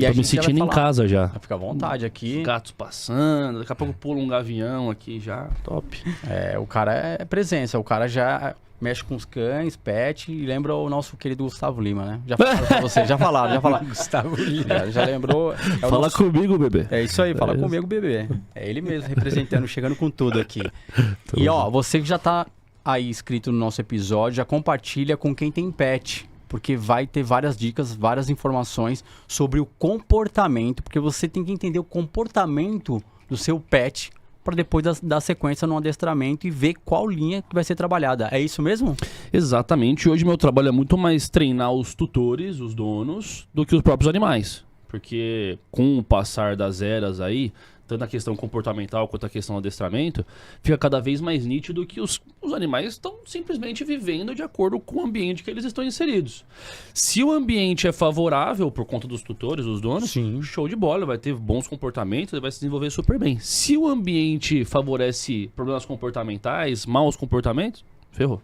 E Tô me sentindo em casa já. Fica à vontade aqui. Os gatos passando, daqui a pouco pula um gavião aqui já, top. O cara é presença, o cara já mexe com os cães, pet, e lembra o nosso querido Gustavo Lima, né? Já falaram pra você, já falaram. Gustavo Lima. Já lembrou. Fala comigo, bebê. É isso aí, fala comigo, bebê. É ele mesmo, representando, chegando com tudo aqui. E ó, você que já tá aí inscrito no nosso episódio, já compartilha com quem tem pet. Porque vai ter várias dicas, várias informações sobre o comportamento, porque você tem que entender o comportamento do seu pet para depois dar sequência no adestramento e ver qual linha que vai ser trabalhada. É isso mesmo? Exatamente. Hoje meu trabalho é muito mais treinar os tutores, os donos, do que os próprios animais. Porque com o passar das eras aí, tanto a questão comportamental quanto a questão do adestramento, fica cada vez mais nítido que os animais estão simplesmente vivendo de acordo com o ambiente que eles estão inseridos. Se o ambiente é favorável por conta dos tutores, dos donos, Sim. show de bola, vai ter bons comportamentos, ele vai se desenvolver super bem. Se o ambiente favorece problemas comportamentais, maus comportamentos, ferrou.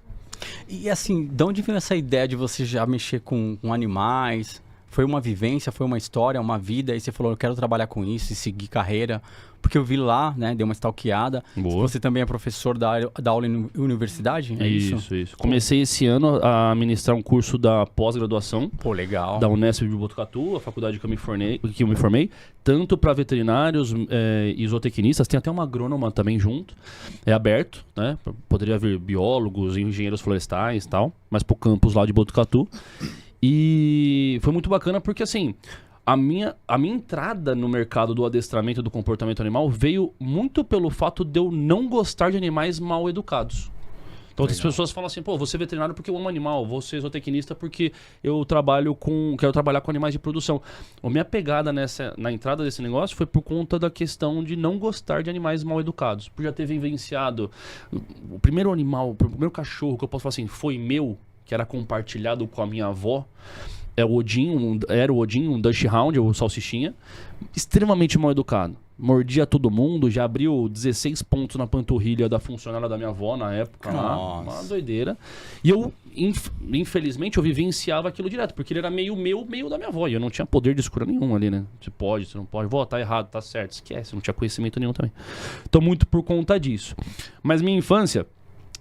E assim, de onde veio essa ideia de você já mexer com animais? Foi uma vivência, foi uma história, uma vida, e você falou, eu quero trabalhar com isso e seguir carreira, porque eu vi lá, né, dei uma stalkeada. Boa. Você também é professor da aula em universidade, é isso? Isso. Comecei esse ano a ministrar um curso da pós-graduação Pô, legal. da Unesp de Botucatu, a faculdade que eu me formei, tanto para veterinários e zootecnistas, tem até uma agrônoma também junto, é aberto, né, poderia vir biólogos, engenheiros florestais e tal, mas pro campus lá de Botucatu. E foi muito bacana porque, assim, a minha entrada no mercado do adestramento do comportamento animal veio muito pelo fato de eu não gostar de animais mal educados. Então, as pessoas falam assim, pô, você é veterinário porque eu amo animal, vou ser zootecnista porque eu quero trabalhar com animais de produção. A minha pegada na entrada desse negócio foi por conta da questão de não gostar de animais mal educados. Por já ter vivenciado o primeiro cachorro que eu posso falar assim, foi meu, que era compartilhado com a minha avó, era o Odin, um Dutch Hound, ou salsichinha, extremamente mal educado. Mordia todo mundo, já abriu 16 pontos na panturrilha da funcionária da minha avó na época. Uma doideira. E eu, infelizmente, eu vivenciava aquilo direto, porque ele era meio meu, meio da minha avó. E eu não tinha poder de escura nenhum ali, né? Você pode, você não pode. Vó, tá errado, tá certo, esquece. Eu não tinha conhecimento nenhum também. Então, muito por conta disso. Mas minha infância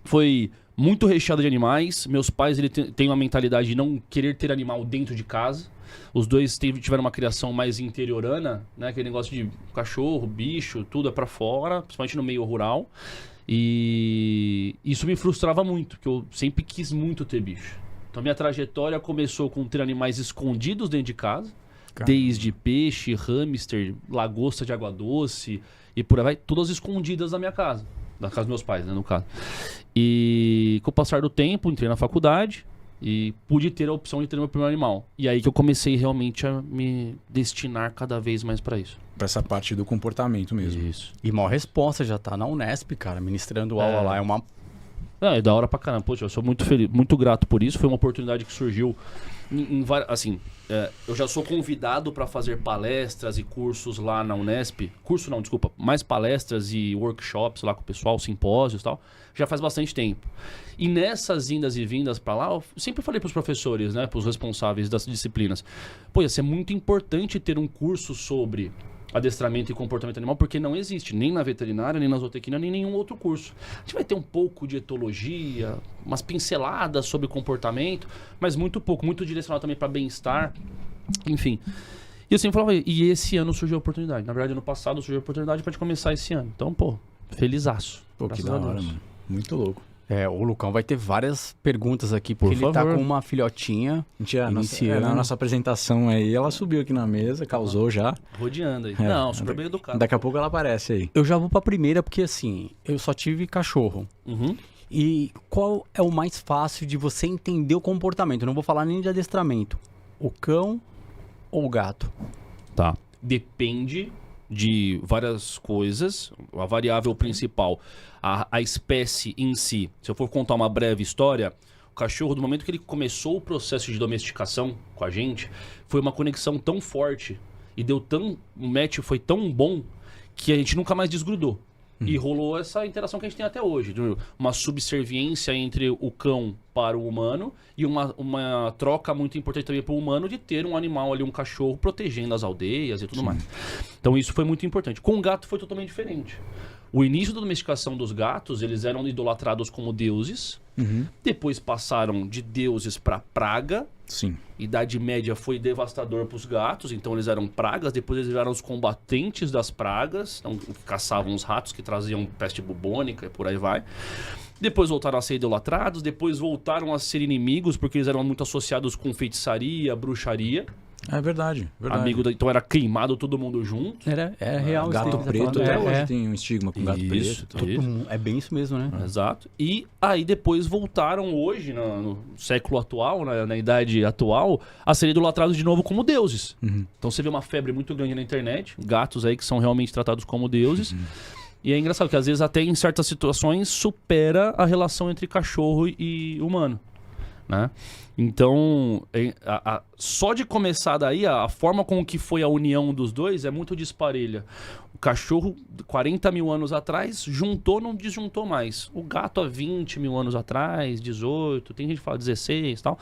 foi muito recheada de animais. Meus pais têm uma mentalidade de não querer ter animal dentro de casa. Os dois tiveram uma criação mais interiorana, né? Aquele negócio de cachorro, bicho, tudo é pra fora, principalmente no meio rural. E isso me frustrava muito, porque eu sempre quis muito ter bicho. Então minha trajetória começou com ter animais escondidos dentro de casa. Desde peixe, hamster, lagosta de água doce e por aí vai, todas escondidas na minha casa. Da casa dos meus pais, né, no caso. E com o passar do tempo, entrei na faculdade e pude ter a opção de ter meu primeiro animal. E aí que eu comecei realmente a me destinar cada vez mais para isso. Pra essa parte do comportamento mesmo. Isso. E maior resposta, já tá na Unesp, cara, ministrando aula lá, é uma... É da hora pra caramba. Poxa, eu sou muito feliz, muito grato por isso. Foi uma oportunidade que surgiu em várias... Assim, eu já sou convidado para fazer palestras e cursos lá na Unesp. Curso não, desculpa. Mais palestras e workshops lá com o pessoal, simpósios e tal. Já faz bastante tempo. E nessas indas e vindas para lá, eu sempre falei pros professores, né? Pros responsáveis das disciplinas. Pô, ia ser muito importante ter um curso sobre adestramento e comportamento animal, porque não existe, nem na veterinária, nem na zootecnia, nem nenhum outro curso. A gente vai ter um pouco de etologia, umas pinceladas sobre comportamento, mas muito pouco, muito direcionado também para bem-estar, enfim. E eu sempre falava, e esse ano surgiu a oportunidade. Na verdade, ano passado surgiu a oportunidade para gente começar esse ano. Então, pô, felizaço. Pô, que da hora, mano. Muito louco. O Lucão vai ter várias perguntas aqui, porque ele tá com uma filhotinha Na nossa apresentação aí, ela subiu aqui na mesa, causou já. Rodeando aí. Não, super bem educado. Daqui a pouco ela aparece aí. Eu já vou pra primeira, porque assim, eu só tive cachorro. Uhum. E qual é o mais fácil de você entender o comportamento? Eu não vou falar nem de adestramento. O cão ou o gato? Tá. Depende de várias coisas. A variável principal, a espécie em si. Se eu for contar uma breve história, o cachorro, do momento que ele começou o processo de domesticação com a gente, foi uma conexão tão forte e o match foi tão bom que a gente nunca mais desgrudou. E rolou essa interação que a gente tem até hoje. Uma subserviência entre o cão para o humano e uma troca muito importante também para o humano de ter um animal ali, um cachorro, protegendo as aldeias e tudo mais. Então isso foi muito importante. Com o gato foi totalmente diferente. O início da domesticação dos gatos, eles eram idolatrados como deuses. Depois passaram de deuses para praga. Sim. Idade Média foi devastador para os gatos, então eles eram pragas. Depois eles viraram os combatentes das pragas, então caçavam os ratos que traziam peste bubônica e por aí vai. Depois voltaram a ser idolatrados, depois voltaram a ser inimigos porque eles eram muito associados com feitiçaria, bruxaria. É verdade. Então era queimado todo mundo junto. Era real. Gato preto até hoje tem um estigma com gato Isso, preto. isso. É bem isso mesmo, né? Exato. E aí depois voltaram hoje, no século atual, na idade atual, a ser idolatrados de novo como deuses. Então você vê uma febre muito grande na internet, gatos aí que são realmente tratados como deuses. E é engraçado que às vezes até em certas situações supera a relação entre cachorro e humano, né? Então, só de começar daí, a forma com que foi a união dos dois é muito disparelha. O cachorro, 40 mil anos atrás, juntou, não desjuntou mais. O gato, há 20 mil anos atrás, 18, tem gente que fala 16 e tal,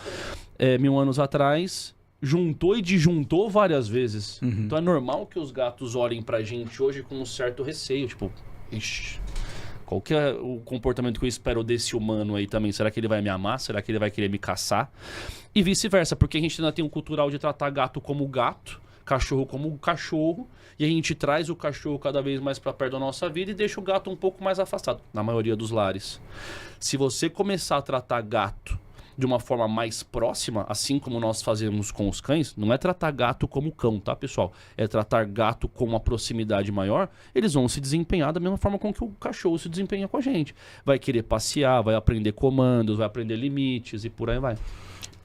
mil anos atrás, juntou e disjuntou várias vezes. Então é normal que os gatos olhem pra gente hoje com um certo receio, tipo, ixi, qual que é o comportamento que eu espero desse humano aí também? Será que ele vai me amar? Será que ele vai querer me caçar? E vice-versa, porque a gente ainda tem um cultural de tratar gato como gato, cachorro como cachorro, e a gente traz o cachorro cada vez mais para perto da nossa vida e deixa o gato um pouco mais afastado, na maioria dos lares. Se você começar a tratar gato de uma forma mais próxima, assim como nós fazemos com os cães, não é tratar gato como cão, tá, pessoal? É tratar gato com uma proximidade maior, eles vão se desempenhar da mesma forma com que o cachorro se desempenha com a gente. Vai querer passear, vai aprender comandos, vai aprender limites e por aí vai.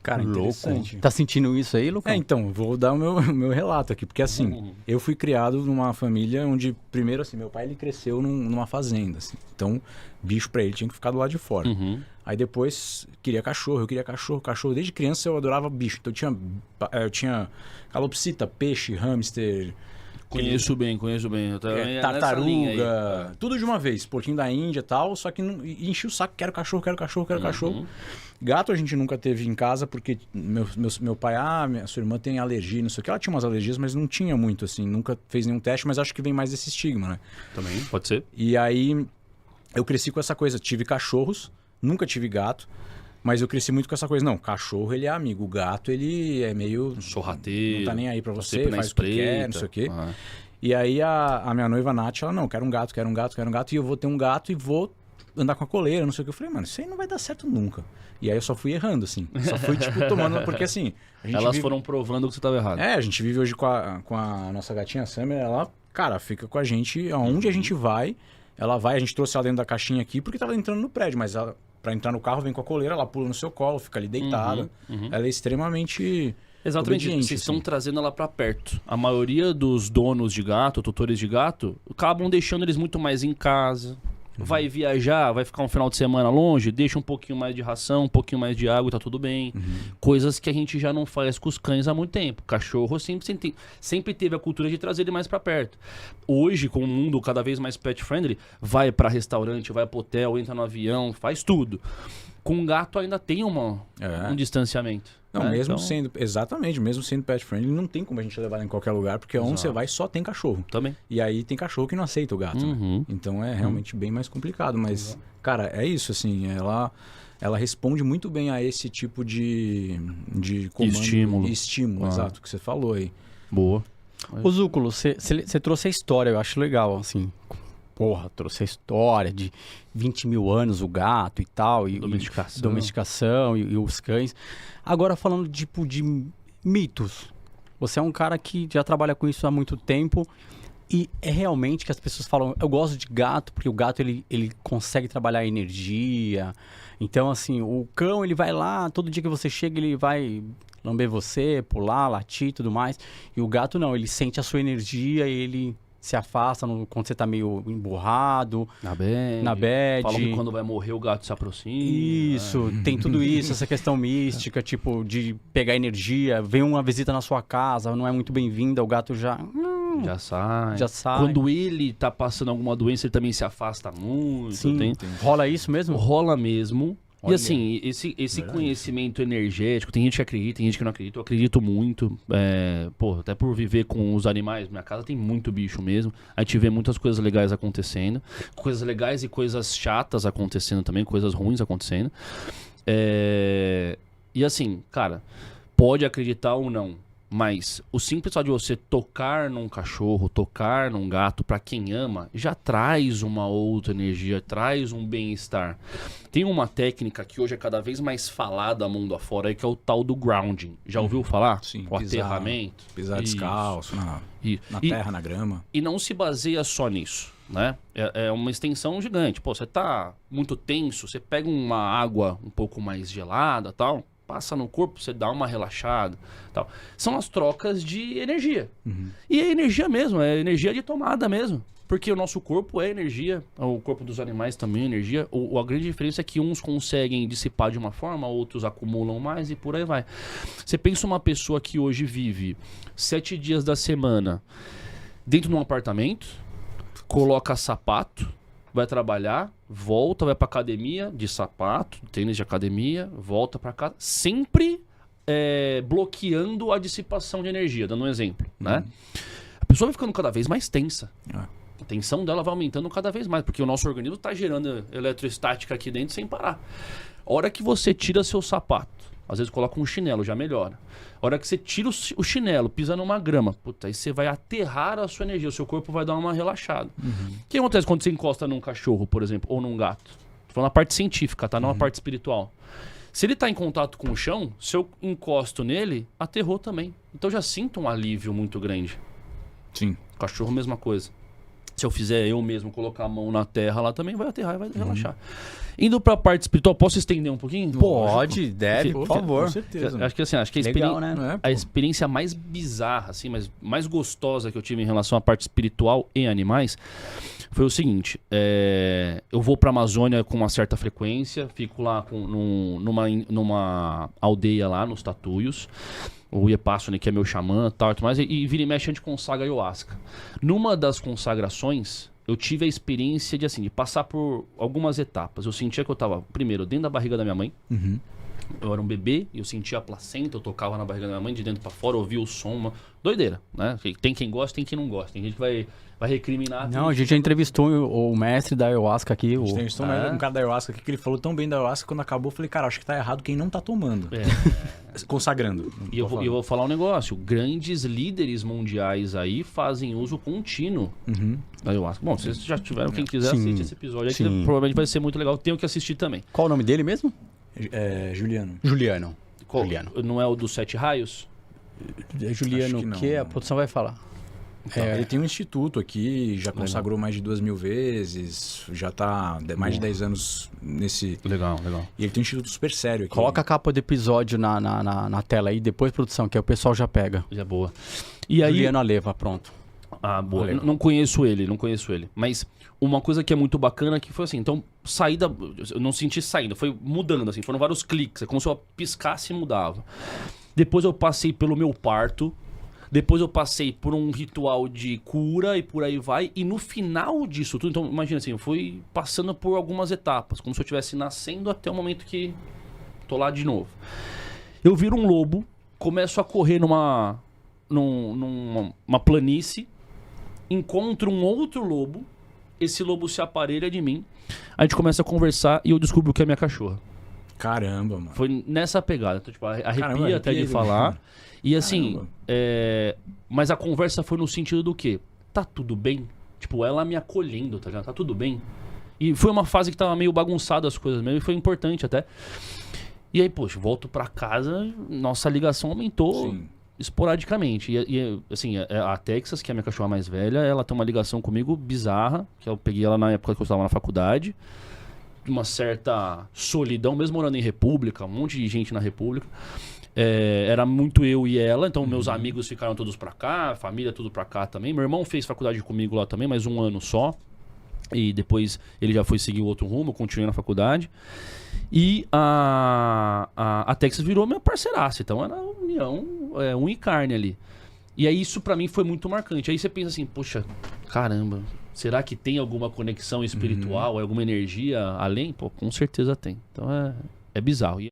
Cara, interessante. Tá sentindo isso aí, Lucão? Então, vou dar o meu relato aqui, porque assim, eu fui criado numa família onde, primeiro assim, meu pai ele cresceu numa fazenda, assim, então bicho pra ele tinha que ficar do lado de fora. Aí depois eu queria cachorro. Desde criança eu adorava bicho, então eu tinha calopsita, peixe, hamster... Conheço bem. Eu também tartaruga, tudo de uma vez, porquinho da Índia e tal, só que enchi o saco, quero cachorro. Gato a gente nunca teve em casa, porque meu pai, sua irmã tem alergia, não sei o que, ela tinha umas alergias, mas não tinha muito, assim, nunca fez nenhum teste, mas acho que vem mais desse estigma, né? Também, pode ser. E aí, eu cresci com essa coisa, tive cachorros, nunca tive gato, mas eu cresci muito com essa coisa, não, cachorro ele é amigo, o gato ele é meio... sorrateiro. Não tá nem aí pra você, faz o que quer, não sei o quê. E aí a minha noiva Nath, ela, não, quero um gato, e eu vou ter um gato e vou andar com a coleira, não sei o que. Eu falei, mano, isso aí não vai dar certo nunca. E aí eu só fui errando, assim. Só fui, tipo, tomando, porque assim... Elas foram provando que você estava errado. A gente vive hoje com a nossa gatinha Summer, ela, cara, fica com a gente, aonde a gente vai, ela vai, a gente trouxe ela dentro da caixinha aqui, porque tava entrando no prédio, mas ela, pra entrar no carro, vem com a coleira, ela pula no seu colo, fica ali deitada. Ela é extremamente... Exatamente, vocês estão trazendo ela para perto. A maioria dos donos de gato, tutores de gato, acabam deixando eles muito mais em casa. Vai viajar, vai ficar um final de semana longe, deixa um pouquinho mais de ração, um pouquinho mais de água, tá tudo bem. Coisas que a gente já não faz com os cães há muito tempo. Cachorro sempre teve a cultura de trazer ele mais para perto. Hoje, com o mundo cada vez mais pet friendly, vai para restaurante, vai pro hotel, entra no avião, faz tudo. Com gato ainda tem um distanciamento. Não, mesmo sendo pet friendly, não tem como a gente levar ela em qualquer lugar, porque onde você vai só tem cachorro. Também. E aí tem cachorro que não aceita o gato, né? Então é realmente bem mais complicado, mas, cara, é isso, assim, ela responde muito bem a esse tipo de comando. Estímulo, exato, que você falou aí. Boa. Ô Zúculo, você trouxe a história, eu acho legal, assim... Porra, trouxe a história de 20 mil anos o gato e tal. E domesticação e os cães. Agora falando tipo de mitos. Você é um cara que já trabalha com isso há muito tempo. E é realmente que as pessoas falam... Eu gosto de gato porque o gato ele consegue trabalhar a energia. Então assim, o cão ele vai lá, todo dia que você chega ele vai... lamber você, pular, latir e tudo mais. E o gato não, ele sente a sua energia e ele... se afasta quando você tá meio emburrado. Na bad. Falam que quando vai morrer o gato se aproxima. Isso, tem tudo isso, essa questão mística, tipo, de pegar energia. Vem uma visita na sua casa, não é muito bem-vinda, o gato já Já sai. Já sai. Quando ele tá passando alguma doença, ele também se afasta muito. Sim. Rola isso mesmo? Rola mesmo. Olha. E assim, esse conhecimento energético, tem gente que acredita, tem gente que não acredita. Eu acredito muito. Até por viver com os animais, minha casa tem muito bicho mesmo. A gente vê muitas coisas legais acontecendo. Coisas legais e coisas chatas acontecendo também, coisas ruins acontecendo. E assim, cara, pode acreditar ou não, mas o simples fato de você tocar num cachorro, tocar num gato, pra quem ama, já traz uma outra energia, traz um bem-estar. Tem uma técnica que hoje é cada vez mais falada mundo afora, que é o tal do grounding. Já ouviu falar? Sim, o aterramento. Pisar descalço, na terra, na grama. E não se baseia só nisso, né? É uma extensão gigante. Pô, você tá muito tenso, você pega uma água um pouco mais gelada, tal, passa no corpo, você dá uma relaxada, tal. São as trocas de energia. E é energia mesmo, é energia de tomada mesmo. Porque o nosso corpo é energia, o corpo dos animais também é energia. A grande diferença é que uns conseguem dissipar de uma forma, outros acumulam mais e por aí vai. Você pensa uma pessoa que hoje vive 7 dias da semana dentro de um apartamento, coloca sapato, vai trabalhar, volta, vai pra academia de sapato, tênis de academia, volta pra casa, sempre bloqueando a dissipação de energia, dando um exemplo, né? A pessoa vai ficando cada vez mais tensa. A tensão dela vai aumentando cada vez mais, porque o nosso organismo está gerando eletroestática aqui dentro sem parar. A hora que você tira seu sapato, às vezes coloca um chinelo, já melhora. A hora que você tira o chinelo, pisa numa grama, puta, aí você vai aterrar a sua energia, o seu corpo vai dar uma relaxada. O que acontece quando você encosta num cachorro, por exemplo, ou num gato? Tô falando na parte científica, tá? Não na parte espiritual. Se ele está em contato com o chão, se eu encosto nele, aterrou também. Então eu já sinto um alívio muito grande. Sim. Cachorro, mesma coisa. Se eu fizer eu mesmo colocar a mão na terra lá também, vai aterrar e vai relaxar. Indo pra parte espiritual, posso estender um pouquinho? Pode, deve, por favor. Com certeza. Acho que assim, Legal, né? A experiência mais bizarra, assim, mas mais gostosa que eu tive em relação à parte espiritual e animais foi o seguinte: eu vou pra Amazônia com uma certa frequência, fico lá numa aldeia lá nos Tatuios. O Iepassone, que é meu xamã, tal, e vira e mexe a gente consagra ayahuasca. Numa das consagrações, eu tive a experiência de passar por algumas etapas. Eu sentia que eu estava, primeiro, dentro da barriga da minha mãe. Eu era um bebê, eu sentia a placenta, eu tocava na barriga da minha mãe, de dentro para fora, ouvia o som. Doideira, né? Tem quem gosta, tem quem não gosta. Tem gente que vai recriminar. Não, a gente já entrevistou o mestre da ayahuasca aqui. A gente entrevistou um cara da ayahuasca aqui que ele falou tão bem da ayahuasca, quando acabou eu falei, cara, acho que tá errado quem não tá tomando. Consagrando. E eu vou falar um negócio, grandes líderes mundiais aí fazem uso contínuo da ayahuasca. Bom, vocês já tiveram, quem quiser assistir esse episódio aqui, provavelmente vai ser muito legal, tenho que assistir também. Qual o nome dele mesmo? Juliano. Juliano. Não é o dos 7 raios? Juliano, o que a produção vai falar? Então, ele tem um instituto aqui, já consagrou mais de 2.000 vezes, já tá mais de 10 anos nesse... Legal. E ele tem um instituto super sério aqui. Coloca a capa do episódio na tela aí, depois, produção, que aí o pessoal já pega. Já boa. E aí... Juliano Aleva, pronto. Ah, boa. Não conheço ele. Mas uma coisa que é muito bacana que foi assim, então, saída... Eu não senti saindo, foi mudando, assim, foram vários cliques, é como se eu piscasse e mudava. Depois eu passei pelo meu parto, depois eu passei por um ritual de cura e por aí vai. E no final disso tudo, então imagina assim, eu fui passando por algumas etapas, como se eu estivesse nascendo até o momento que tô lá de novo. Eu viro um lobo, começo a correr numa planície, encontro um outro lobo, esse lobo se aparelha de mim, a gente começa a conversar e eu descubro que é minha cachorra. Caramba, mano. Foi nessa pegada, então, tipo, arrepia até de falar. E assim, mas a conversa foi no sentido do quê? Tá tudo bem? Tipo, ela me acolhendo, tá ligado? Tá tudo bem? E foi uma fase que tava meio bagunçada as coisas mesmo, e foi importante até. E aí, poxa, volto pra casa, nossa ligação aumentou esporadicamente. E assim, a Texas, que é a minha cachorra mais velha, ela tem uma ligação comigo bizarra, que eu peguei ela na época que eu estava na faculdade. Uma certa solidão, mesmo morando em república, um monte de gente na república. Era muito eu e ela, então meus amigos ficaram todos pra cá, família tudo pra cá também. Meu irmão fez faculdade comigo lá também, mas 1 ano só. E depois ele já foi seguir o outro rumo, eu continuei na faculdade. E a Texas virou minha parceiraça, então era união, unha e carne ali. E aí isso pra mim foi muito marcante. Aí você pensa assim, poxa, caramba, será que tem alguma conexão espiritual, alguma energia além? Pô, com certeza tem. Então é bizarro.